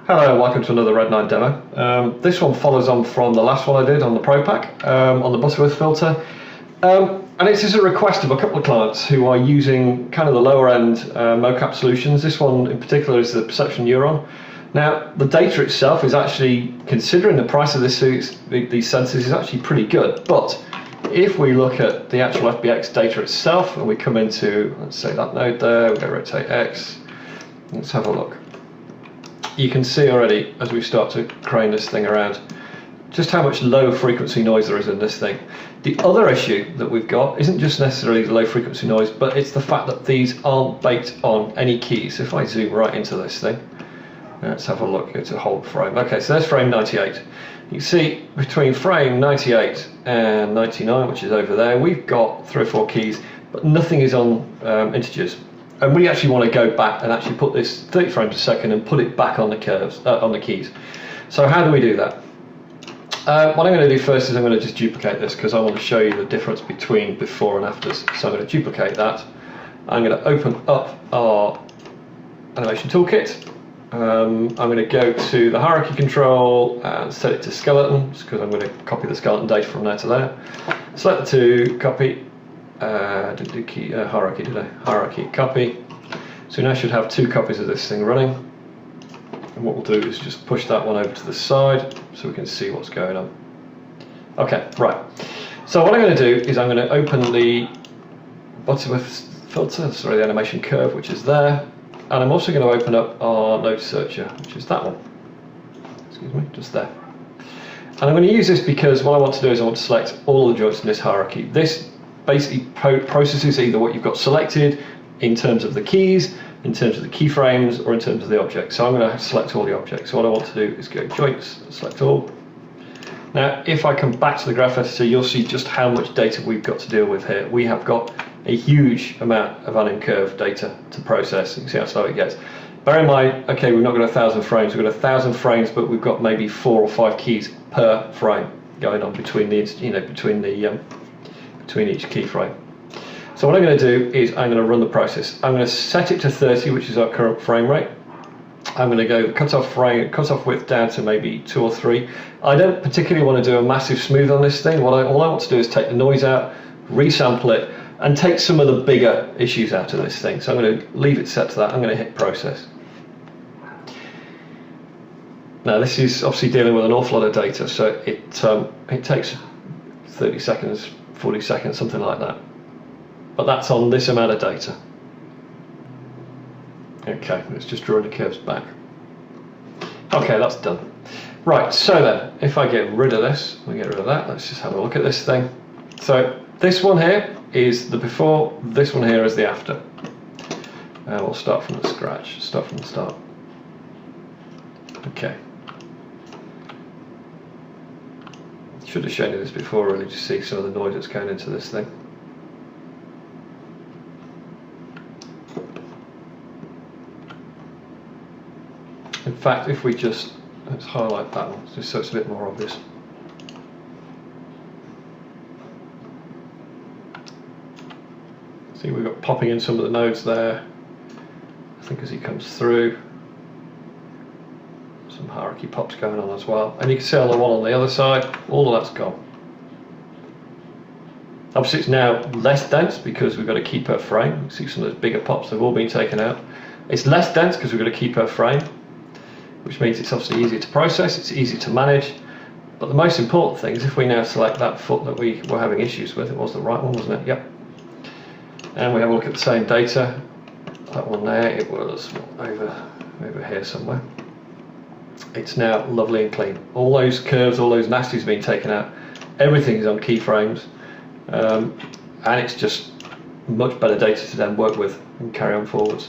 Hello and welcome to another Red9 demo. This one follows on from the last one I did on the ProPack on the Butterworth filter. And it's just a request of a couple of clients who are using kind of the lower end moCap solutions. This one in particular is the Perception Neuron. Now the data itself is actually, considering the price of these sensors, is actually pretty good. But if we look at the actual FBX data itself and we come into, let's say that node there, we go rotate X, let's have a look. You can see already as we start to crane this thing around just how much low frequency noise there is in this thing. The other issue that we've got isn't just necessarily the low frequency noise, but it's the fact that these aren't baked on any keys. If I zoom right into this thing, let's have a look. It's a hold frame. Okay, so there's frame 98. You can see between frame 98 and 99, which is over there, we've got 3 or 4 keys, but nothing is on integers. And we actually want to go back and actually put this 30 frames a second and put it back on the curves, on the keys. So how do we do that? What I'm going to do first is I'm going to just duplicate this because I want to show you the difference between before and afters. So I'm going to duplicate that. I'm going to open up our animation toolkit. I'm going to go to the hierarchy control and set it to skeletons because I'm going to copy the skeleton data from there to there. Select the 2, copy. Didn't do key hierarchy, did I? Hierarchy, copy. So we now should have 2 copies of this thing running. And what we'll do is just push that one over to the side so we can see what's going on. Okay, right. So what I'm going to do is I'm going to open the Butterworth filter, sorry, the animation curve, which is there. And I'm also going to open up our node searcher, which is that one. Excuse me, just there. And I'm going to use this because what I want to do is I want to select all the joints in this hierarchy. This basically processes either what you've got selected in terms of the keys, in terms of the keyframes, or in terms of the objects. So I'm going to select all the objects. So what I want to do is go joints, select all. Now if I come back to the graph editor, you'll see just how much data we've got to deal with here. We have got a huge amount of anim curve data to process. You can see how slow it gets. Bear in mind, okay, we've not got 1,000 frames, we've got 1,000 frames, but we've got maybe 4 or 5 keys per frame going on between the, between each keyframe. So what I'm going to do is I'm going to run the process. I'm going to set it to 30, which is our current frame rate. I'm going to go cutoff width down to maybe 2 or 3. I don't particularly want to do a massive smooth on this thing. All I want to do is take the noise out, resample it, and take some of the bigger issues out of this thing. So I'm going to leave it set to that. I'm going to hit process. Now this is obviously dealing with an awful lot of data, so it takes 30 seconds, 40 seconds, something like that. But that's on this amount of data. Okay, let's just draw the curves back. Okay, that's done. Right, so then, if I get rid of this, we get rid of that, let's just have a look at this thing. So this one here is the before, this one here is the after. And we'll start from the scratch, start from the start. Okay. Should have shown you this before really to see some of the noise that's going into this thing. In fact, if we just, let's highlight that one just so it's a bit more obvious. See, we've got popping in some of the nodes there. I think as he comes through, some hierarchy pops going on as well, and you can see on the one on the other side, all of that's gone. Obviously it's now less dense because we've got a key per frame. You can see some of those bigger pops have all been taken out. It's less dense because we've got a key per frame, which means it's obviously easier to process, it's easier to manage. But the most important thing is if we now select that foot that we were having issues with, it was the right one, wasn't it? Yep. And we have a look at the same data. That one there, it was over here somewhere. It's now lovely and clean. All those curves, all those nasties have been taken out. Everything is on keyframes, and it's just much better data to then work with and carry on forwards.